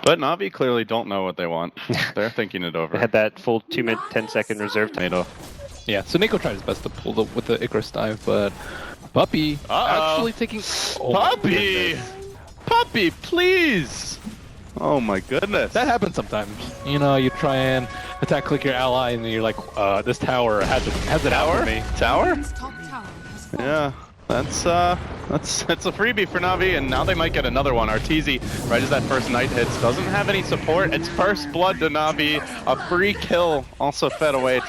But Na'Vi clearly don't know what they want. They're thinking it over. They had that full 2-minute, 10-second reserve time. Yeah, SoNNeikO tried his best to pull with the Icarus dive, but Puppey actually taking... Oh, Puppey! Puppey, please! Oh my goodness. That happens sometimes. You know, you try and attack click your ally and then you're like, this tower has it out for me. Tower? Yeah. That's a freebie for Na'Vi, and now they might get another one. Arteezy, right as that first Knight hits, doesn't have any support. It's first blood to Na'Vi. A free kill also fed away.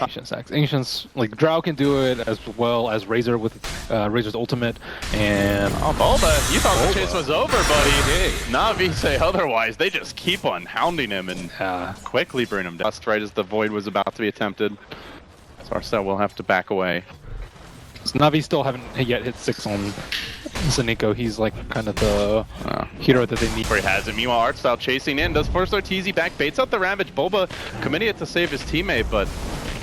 Ancients, like Drow can do it as well as Razor with Razor's ultimate, and... Oh, Bulba, you thought the chase was over, buddy. Hey. Na'Vi say otherwise. They just keep on hounding him and quickly burn him down. Right as the Void was about to be attempted. So artstyle will have to back away. Na'Vi still haven't yet hit 6 on SoNNeikO. He's like kind of the hero that they need. Where he has him. Meanwhile, artstyle chasing in. Does force Arteezy back, baits out the Ravage. Bulba committing it to save his teammate, but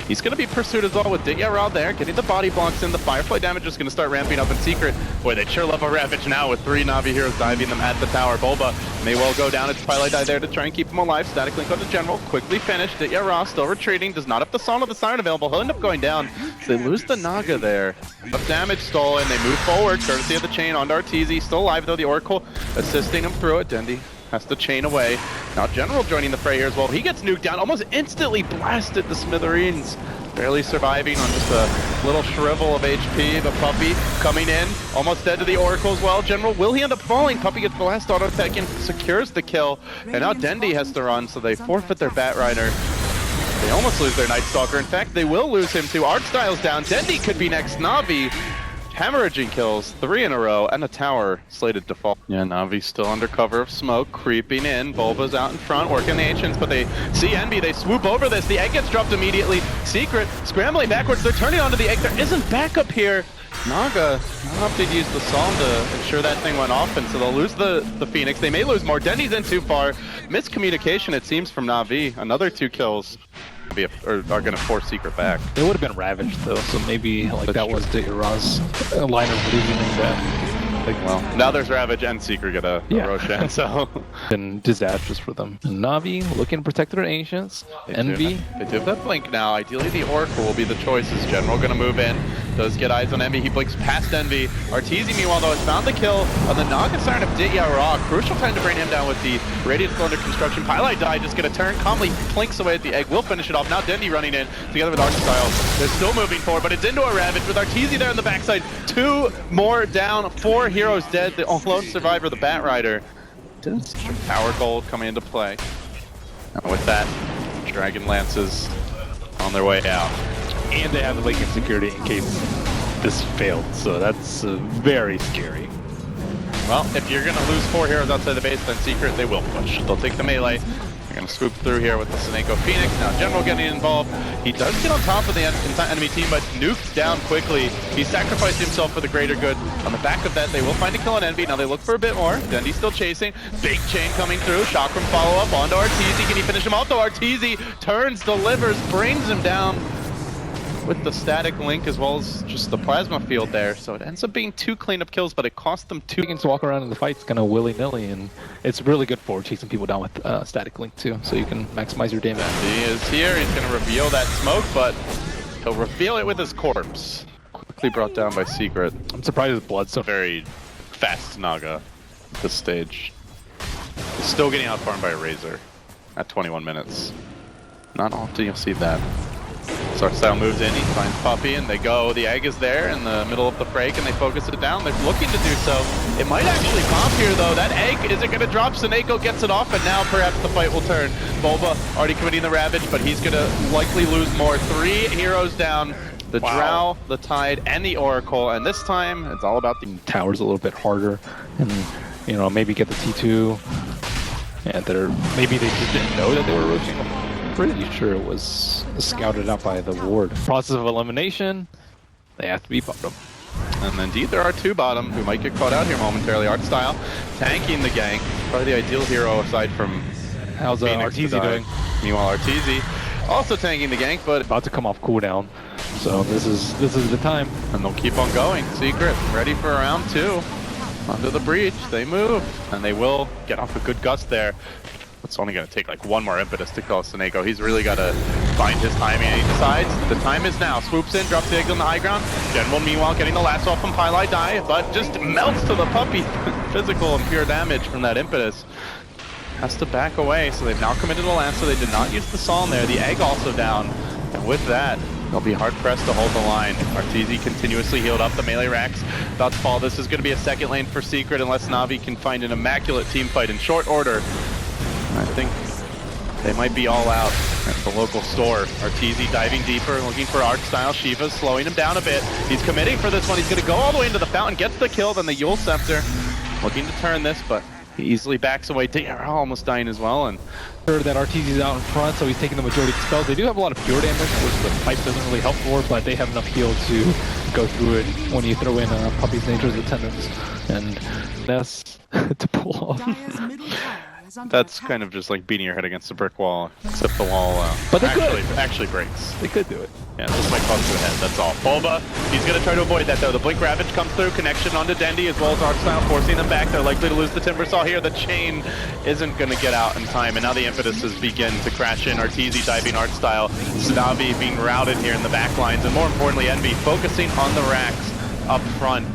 he's going to be pursued as well with ditya-ra there, getting the body blocks in. The Firefly damage is going to start ramping up in secret. Boy, they sure love a Ravage now with 3 Na'Vi heroes diving them at the tower. Bulba may well go down. It's pieliedie there to try and keep him alive. Static link on the general. Quickly finished. ditya-ra still retreating. Does not have the Song of the Siren available. He'll end up going down. So they lose the Naga there. Of damage stolen. They move forward. Courtesy of the chain onto Arteezy. Still alive though. The Oracle assisting him through it. Dendi has to chain away. Now General joining the fray here as well. He gets nuked down. Almost instantly blasted to smithereens. Barely surviving on just a little shrivel of HP, but Puppey coming in, almost dead to the Oracle as well. General, will he end up falling? Puppey gets the last auto attack and secures the kill. And now Dendi has to run, so they forfeit their Batrider. They almost lose their Night Stalker. In fact, they will lose him too. Artstyle's down. Dendi could be next. Na'Vi hemorrhaging kills, 3 in a row, and a tower slated to fall. Yeah, Na'Vi still under cover of smoke, creeping in. Bulba's out in front, working the Ancients, but they see Envy. They swoop over this. The egg gets dropped immediately. Secret, scrambling backwards. They're turning onto the egg. There isn't backup here. Naga opted to use the Psalm to ensure that thing went off, and so they'll lose the Phoenix. They may lose more. Dendi's in too far. Miscommunication, it seems, from Na'Vi. Another 2 kills. Are going to force Secret back. They would have been ravaged though, so maybe like that was ditya-ra's line of reasoning that. Like, well, now there's Ravage and Secret get a Roshan, so... Been disastrous for them. Na'Vi looking to protect their Ancients. Envy. They do have that blink now. Ideally, the Oracle will be the choices. General going to move in. Does get eyes on Envy. He blinks past Envy. Arteezy, meanwhile, though, has found the kill on the Naga Siren of ditya-ra. Crucial time to bring him down with the Radiant still under construction. pieliedie just going to turn. Calmly plinks away at the egg. Will finish it off. Now Dendi running in together with artstyle. They're still moving forward, but it's into a Ravage with Arteezy there on the backside. 2 more down. 4 heroes dead. The lone survivor, the Batrider. Power gold coming into play. And with that, Dragon Lances on their way out. And they have the link in security in case this failed, so that's very scary. Well, if you're going to lose 4 heroes outside the base, then Secret, they will push. They'll take the melee. They're going to swoop through here with the SoNNeikO Phoenix. Now General getting involved. He does get on top of the enemy team, but nuked down quickly. He sacrificed himself for the greater good. On the back of that, they will find a kill on Envy. Now they look for a bit more. Dendi's still chasing. Big chain coming through. Chakram follow-up onto Arteezy. Can he finish him off? Though Arteezy turns, delivers, brings him down with the static link as well as just the plasma field there. So it ends up being 2 cleanup kills, but it cost them 2. You can just walk around in the fights kind of willy-nilly, and it's really good for chasing people down with static link too, so you can maximize your damage. He is here. He's going to reveal that smoke, but he'll reveal it with his corpse. Quickly brought down by Secret. I'm surprised his blood's so very fast Naga at this stage. He's still getting outfarmed by a Razor at 21 minutes. Not often you'll see that. So artstyle moves in, he finds Puppey, and they go. The egg is there in the middle of the break, and they focus it down. They're looking to do so. It might actually pop here, though. That egg, is it going to drop? SoNNeikO gets it off, and now perhaps the fight will turn. Bulba already committing the Ravage, but he's going to likely lose more. 3 heroes down. The Drow, the Tide, and the Oracle, and this time, it's all about the towers a little bit harder, and, you know, maybe get the T2. And maybe they just didn't know that they were rotating them. Pretty sure it was scouted out by the ward. Process of elimination, they have to be bottom. And indeed there are 2 bottom who might get caught out here momentarily. Artstyle tanking the gank. Probably the ideal hero aside from how's Arteezy doing? Meanwhile Arteezy also tanking the gank, but about to come off cooldown. So this is the time. And they'll keep on going. Secret ready for round 2. Under the breach, they move. And they will get off a good gust there. It's only going to take like one more impetus to kill SoNNeikO. He's really got to find his timing, and he decides the time is now. Swoops in, drops the eggs on the high ground. General, meanwhile, getting the lasso off from pieliedie, but just melts to the Puppey. Physical and pure damage from that impetus. Has to back away, so they've now committed the lasso. They did not use the Sol there. The egg also down, and with that, they'll be hard-pressed to hold the line. Arteezy continuously healed up. The melee racks about to fall. This is going to be a second lane for Secret unless Navi can find an immaculate team fight in short order. I think they might be all out at the local store. Arteezy diving deeper, looking for artstyle. Shiva's slowing him down a bit. He's committing for this one. He's going to go all the way into the fountain, gets the kill, then the Yule Scepter. Looking to turn this, but he easily backs away. ditya-ra almost dying as well, and Sure that Arteezy's out in front, so he's taking the majority of the spells. They do have a lot of pure damage, which the pipe doesn't really help for, but they have enough heal to go through it when you throw in Puppey's Nature's Attendants. And that's to pull off. that's kind of just like beating your head against a brick wall, except the wall but they actually breaks. They could do it. Yeah, just like bumps to the head, that's all. Bulba, he's going to try to avoid that though. The Blink Ravage comes through, connection onto Dendi as well as artstyle, forcing them back. They're likely to lose the Timbersaw here. The chain isn't going to get out in time, and now the impetuses begin to crash in. Arteezy diving artstyle, SoNNeikO being routed here in the back lines, and more importantly, Envy focusing on the racks up front.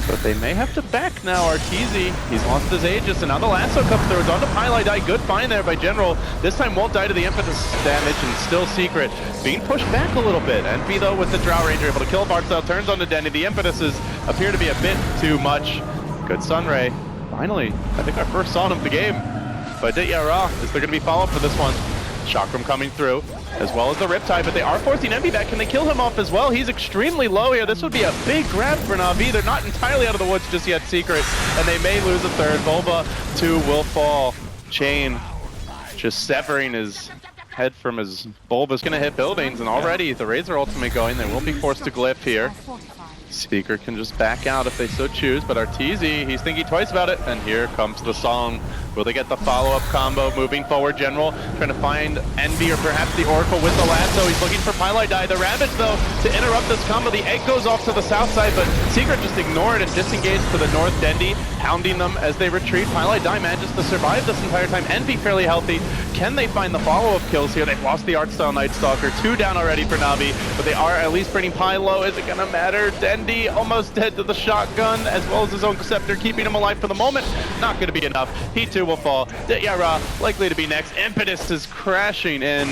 But they may have to back now. Arteezy, he's lost his Aegis, and now the lasso comes through. It's onto pieliedie. Good find there by General. This time won't die to the impetus damage, and still Secret being pushed back a little bit. Envy, though, with the Drow Ranger able to kill artstyle, turns onto Dendi. The impetuses appear to be a bit too much. Good Sunray. Finally, I think our first saw of the game. But ditya-ra, is there going to be follow-up for this one? Chakram coming through, as well as the Riptide, but they are forcing Envy back. Can they kill him off as well? He's extremely low here. This would be a big grab for Navi. They're not entirely out of the woods just yet, Secret, and they may lose a third. Bulba, 2 will fall. Chain just severing his head from his Bulba's going to hit buildings, and already the Razor ultimate going. They will be forced to glyph here. Secret can just back out if they so choose, but Arteezy, he's thinking twice about it, and here comes the song. Will they get the follow-up combo? Moving forward, General trying to find Envy or perhaps the Oracle with the lasso. He's looking for pieliedie. The Ravage, though, to interrupt this combo. The egg goes off to the south side, but Secret just ignored and disengaged to the north. Dendi hounding them as they retreat. pieliedie manages to survive this entire time. Envy fairly healthy. Can they find the follow-up kills here? They've lost the artstyle Night Stalker. 2 down already for Navi, but they are at least bringing Pi low. Is it gonna matter? Dendi almost dead to the shotgun, as well as his own scepter, keeping him alive for the moment. Not gonna be enough. He too will fall. ditya-ra likely to be next. Impetus is crashing in,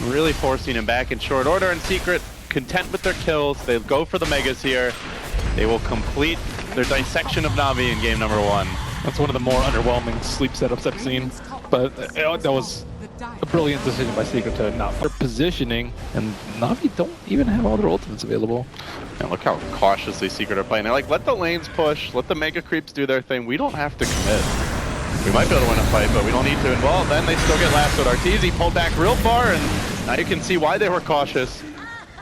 really forcing him back in short order, and Secret content with their kills. They'll go for the megas here. They will complete their dissection of Navi in game number 1. That's one of the more underwhelming sleep setups I've seen, but that was a brilliant decision by Secret to not. They're positioning, and Navi don't even have all their ultimates available. And look how cautiously Secret are playing. They're like, let the lanes push, let the mega creeps do their thing. We don't have to commit. We might be able to win a fight, but we don't need to. And well, then they still get lassoed. Arteezy pulled back real far, and now you can see why they were cautious.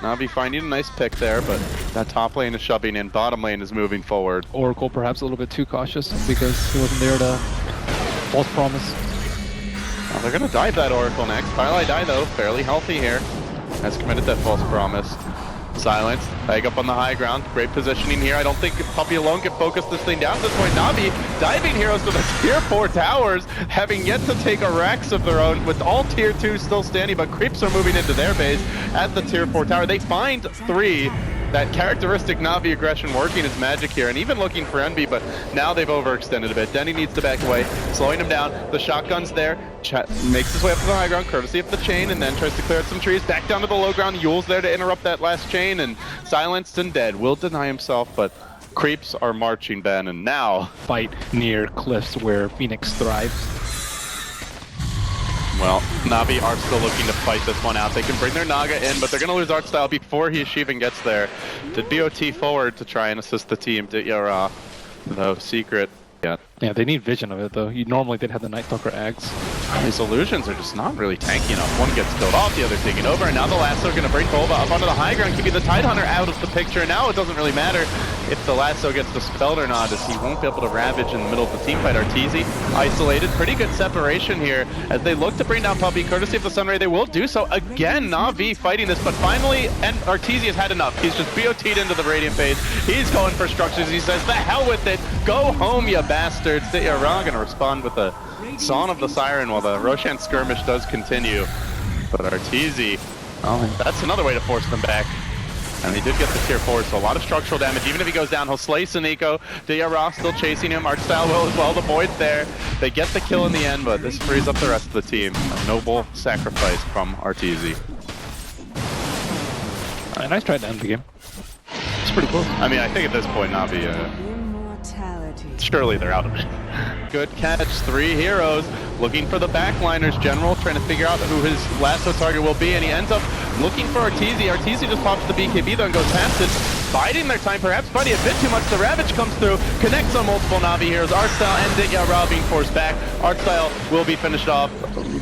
Navi finding a nice pick there, but that top lane is shoving in, bottom lane is moving forward. Oracle perhaps a little bit too cautious because he wasn't there to false promise. Well, they're going to dive that Oracle next. pieliedie, though, fairly healthy here. Has committed that false promise. Silence, egg up on the high ground. Great positioning here. I don't think Puppey alone can focus this thing down at this point. Navi diving heroes to the tier 4 towers, having yet to take a Rax of their own, with all tier 2 still standing, but creeps are moving into their base at the tier 4 tower. They find 3. That characteristic Navi aggression working its magic here, and even looking for Envy, but now they've overextended a bit. Dendi needs to back away, slowing him down. The shotgun's there. Makes his way up to the high ground, courtesy of the chain, and then tries to clear out some trees. Back down to the low ground. Yule's there to interrupt that last chain, and silenced and dead. Will deny himself, but creeps are marching, Ben, and now... Fight near cliffs where Phoenix thrives. Well, Navi are still looking to fight this one out. They can bring their Naga in, but they're going to lose artstyle before he even gets there. Did BOT forward to try and assist the team. ditya-ra, though, Secret. Yeah, they need vision of it, though. Normally they'd have the Night Stalker Ags. These illusions are just not really tanky enough. One gets killed off, the other taking over, and now the lasso going to bring Bulba up onto the high ground, keeping the Tidehunter out of the picture. And now it doesn't really matter if the lasso gets dispelled or not, as he won't be able to ravage in the middle of the team fight. Arteezy isolated. Pretty good separation here as they look to bring down Puppey, courtesy of the Sunray. They will do so again. Navi fighting this, but finally, and Arteezy has had enough. He's just BOT'd into the Radiant phase. He's going for structures. He says, the hell with it. Go home, you bastards. ditya-ra going to respond with a Song of the Siren while the Roshan skirmish does continue. But Arteezy, that's another way to force them back. And he did get the tier 4, so a lot of structural damage. Even if he goes down, he'll slay SoNNeikO. ditya-ra still chasing him. Artstyle will as well. The Void's there. They get the kill in the end, but this frees up the rest of the team. A noble sacrifice from Arteezy. Nice try to end the game. It's pretty close. I mean, I think at this point, Navi, surely they're out of it. Good catch, 3 heroes looking for the backliners. General trying to figure out who his lasso target will be, and he ends up looking for Arteezy. Arteezy just pops the BKB though and goes past it, biding their time, perhaps biding a bit too much. The Ravage comes through, connects on multiple Navi heroes. Artstyle and ditya-ra being forced back. Artstyle will be finished off.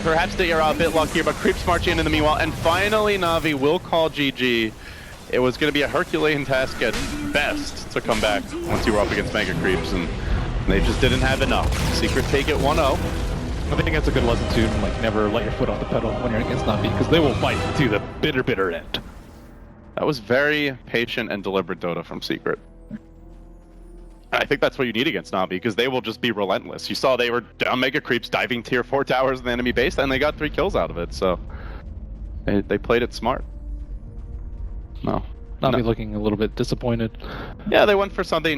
Perhaps ditya-ra a bit luckier, but creeps marching in the meanwhile. And finally, Navi will call GG. It was going to be a Herculean task at best to come back once you were up against Mega Creeps, and they just didn't have enough. Secret take it 1-0. I think that's a good lesson too, like never let your foot off the pedal when you're against Navi, because they will fight to the bitter end. That was very patient and deliberate Dota from Secret. I think that's what you need against Navi, because they will just be relentless. You saw they were down Mega Creeps, diving tier 4 towers in the enemy base, and they got 3 kills out of it, so they played it smart. No. Navi looking a little bit disappointed. Yeah, they went for something